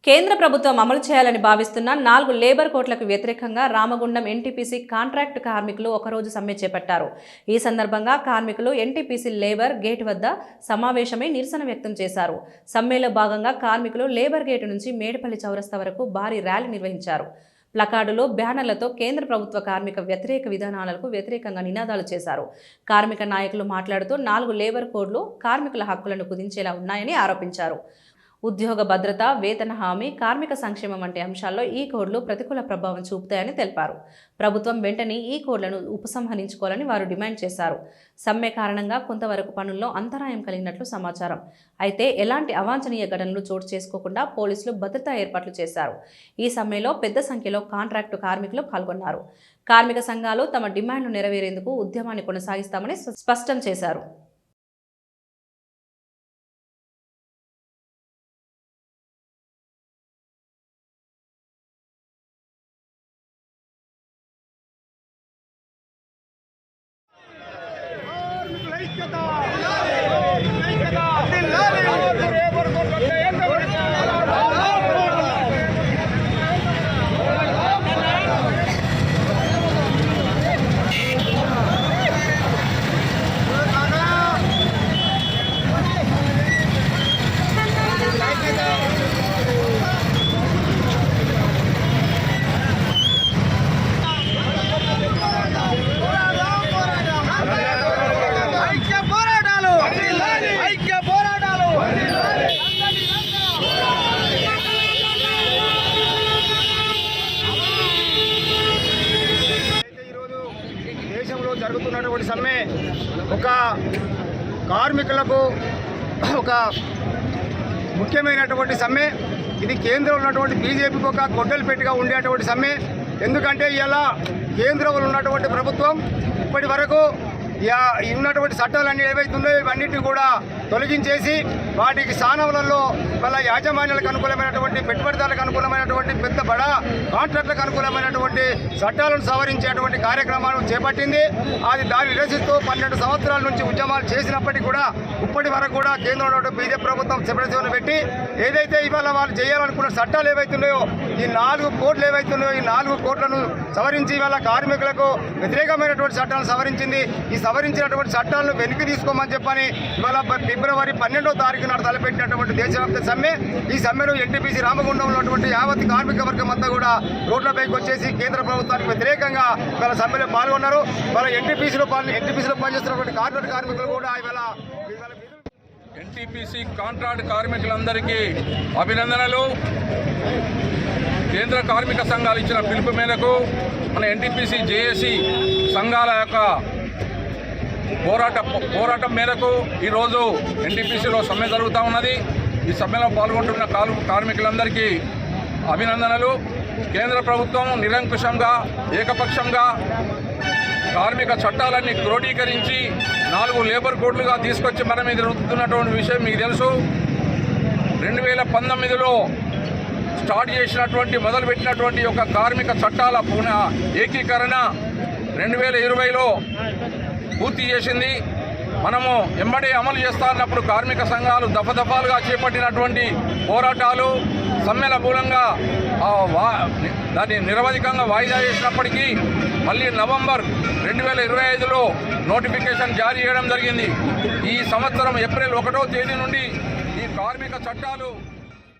కేంద్ర ప్రభుత్వం అమలు చేయాలని భావిస్తున్న 4 లేబర్ కోడ్లకు వ్యతిరేకంగా రామగుండం ఎన్టీపీసీ కాంట్రాక్ట్ కార్మికులు ఒకరోజు సమ్మె చేపట్టారు. ఈ సందర్భంగా కార్మికులు ఎన్టీపీసీ లేబర్ గేట్ వద్ద సమావేశమై నిరసన వ్యక్తం చేశారు. సమ్మెలో భాగంగా కార్మికులు లేబర్ గేటు నుంచి మేడపల్లి చౌరస్తా వరకు భారీ ర్యాలీ నిర్వహించారు. ప్లకార్డులు, బ్యానర్లతో కేంద్ర ప్రభుత్వ కార్మిక వ్యతిరేక విధానాలకు వ్యతిరేకంగా నినాదాలు చేశారు. కార్మిక నాయకులు మాట్లాడుతూ 4 లేబర్ కోడ్లు కార్మికుల హక్కులను కుదించేలా ఉన్నాయని ఆరోపించారు. ఉద్యోగ భద్రత, వేతన హామీ, కార్మిక సంక్షేమం వంటి అంశాల్లో ఈ కోడ్లు ప్రతికూల ప్రభావం చూపుతాయని తెలిపారు. ప్రభుత్వం వెంటనే ఈ కోడ్లను ఉపసంహరించుకోవాలని వారు డిమాండ్ చేశారు. సమ్మె కారణంగా కొంతవరకు పనుల్లో అంతరాయం కలిగినట్లు సమాచారం. అయితే ఎలాంటి అవాంఛనీయ ఘటనలు చోటు చేసుకోకుండా పోలీసులు భద్రతా ఏర్పాట్లు చేశారు. ఈ సమ్మెలో పెద్ద సంఖ్యలో కాంట్రాక్టు కార్మికులు పాల్గొన్నారు. కార్మిక సంఘాలు తమ డిమాండ్లు నెరవేరేందుకు ఉద్యమాన్ని కొనసాగిస్తామని స్పష్టం చేశారు. జరుగుతున్నటువంటి సమ్మె ఒక కార్మికులకు ఒక ముఖ్యమైనటువంటి సమ్మె. ఇది కేంద్రంలో ఉన్నటువంటి బీజేపీకి ఒక గొడ్డలు పెట్టిగా ఉండేటువంటి సమ్మె. ఎందుకంటే ఇలా కేంద్రంలో ఉన్నటువంటి ప్రభుత్వం ఇప్పటి వరకు ఉన్నటువంటి చట్టాలన్నీ ఏవైతున్నాయో ఇవన్నిటిని కూడా తొలగించేసి వాటికి స్థానంలో వాళ్ళ యాజమాన్యాలకు అనుకూలమైనటువంటి, పెట్టుబడిదారులకు అనుకూలమైనటువంటి, పెద్ద బడా కాంట్రాక్టులకు అనుకూలమైనటువంటి చట్టాలను సవరించేటువంటి కార్యక్రమాలను చేపట్టింది. అది దాన్ని నిరసిస్తూ 12 సంవత్సరాల నుంచి ఉద్యమాలు చేసినప్పటికీ కూడా ఇప్పటి వరకు కూడా కేంద్రంలో బీజేపీ ప్రభుత్వం సెపరేషన్ పెట్టి ఏదైతే ఇవాళ వాళ్ళు చేయాలనుకున్న చట్టాలు ఏవైతున్నాయో ఈ 4 కోడ్లు ఏవైతున్నాయో ఈ 4 కోడ్లను సవరించి ఇవాళ కార్మికులకు వ్యతిరేకమైనటువంటి చట్టాలను సవరించింది. ఈ సవరించినటువంటి చట్టాలను వెనక్కి తీసుకోమని చెప్పని ఇవాళ ఫిబ్రవరి 12వ తారీఖు నాడు తలపెట్టినటువంటి దేశవ్యాప్త సమ్మె. ఈ సమ్మెను ఎన్టీపీసీ రామగుండంలో ఉన్నటువంటి యావత్ కార్మిక వర్గం అంతా కూడా రోడ్లపైకి వచ్చేసి కేంద్ర ప్రభుత్వానికి వ్యతిరేకంగా ఇవాళ సమ్మెలో పాల్గొన్నారు. వాళ్ళ ఎన్టీపీసీలో పనిచేస్తున్నటువంటి కార్మికులు కూడా ఇవాళ ఎన్టీపీసీ కాంట్రాక్ట్ కార్మికులందరికీ అభినందనలు. కేంద్ర కార్మిక సంఘాలు ఇచ్చిన పిలుపు మేరకు మన ఎన్టీపీసీ జేఏసీ సంఘాల యొక్క పోరాటం మేరకు ఈరోజు ఎన్టీపీసీలో సమ్మె జరుగుతూ ఉన్నది. ఈ సమ్మెలో పాల్గొంటున్న కార్మికులందరికీ అభినందనలు. కేంద్ర ప్రభుత్వం నిరంకుశంగా, ఏకపక్షంగా కార్మిక చట్టాలన్నీ క్రోడీకరించి 4 లేబర్ కోడ్లుగా తీసుకొచ్చి మన మీద రుద్దుతున్నటువంటి విషయం మీకు తెలుసు. 2019లో స్టార్ట్ చేసినటువంటి, మొదలుపెట్టినటువంటి ఒక కార్మిక చట్టాల ఏకీకరణ 2020లో పూర్తి చేసింది. మనము ఎంబడే అమలు చేస్తా అన్నప్పుడు కార్మిక సంఘాలు దఫదఫాలుగా చేపట్టినటువంటి పోరాటాలు సమ్మెల మూలంగా దాన్ని నిరవధికంగా వాయిదా చేసినప్పటికీ మళ్ళీ నవంబర్ 2025లో నోటిఫికేషన్ జారీ చేయడం జరిగింది. ఈ సంవత్సరం ఏప్రిల్ 1వ తేదీ నుండి ఈ కార్మిక చట్టాలు